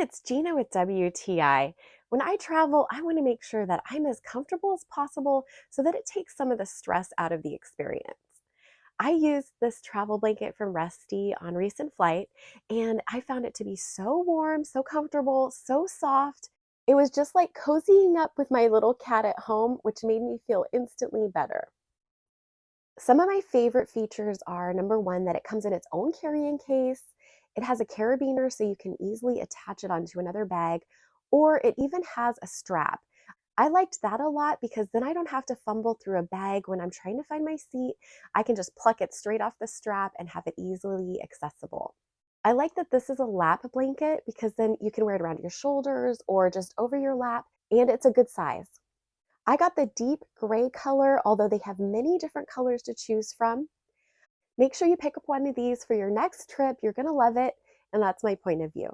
it's Gina with WTI. When I travel, I want to make sure that I'm as comfortable as possible so that it takes some of the stress out of the experience. I used this travel blanket from Resty on recent flight, and I found it to be so warm, so comfortable, so soft. It was just like cozying up with my little cat at home, which made me feel instantly better. Some of my favorite features are number one, that it comes in its own carrying case. It has a carabiner so you can easily attach it onto another bag, or it even has a strap. I liked that a lot because then I don't have to fumble through a bag when I'm trying to find my seat. I can just pluck it straight off the strap and have it easily accessible. I like that this is a lap blanket because then you can wear it around your shoulders or just over your lap, and it's a good size. I got the deep gray color, although they have many different colors to choose from. Make sure you pick up one of these for your next trip. You're going to love it, and that's my point of view.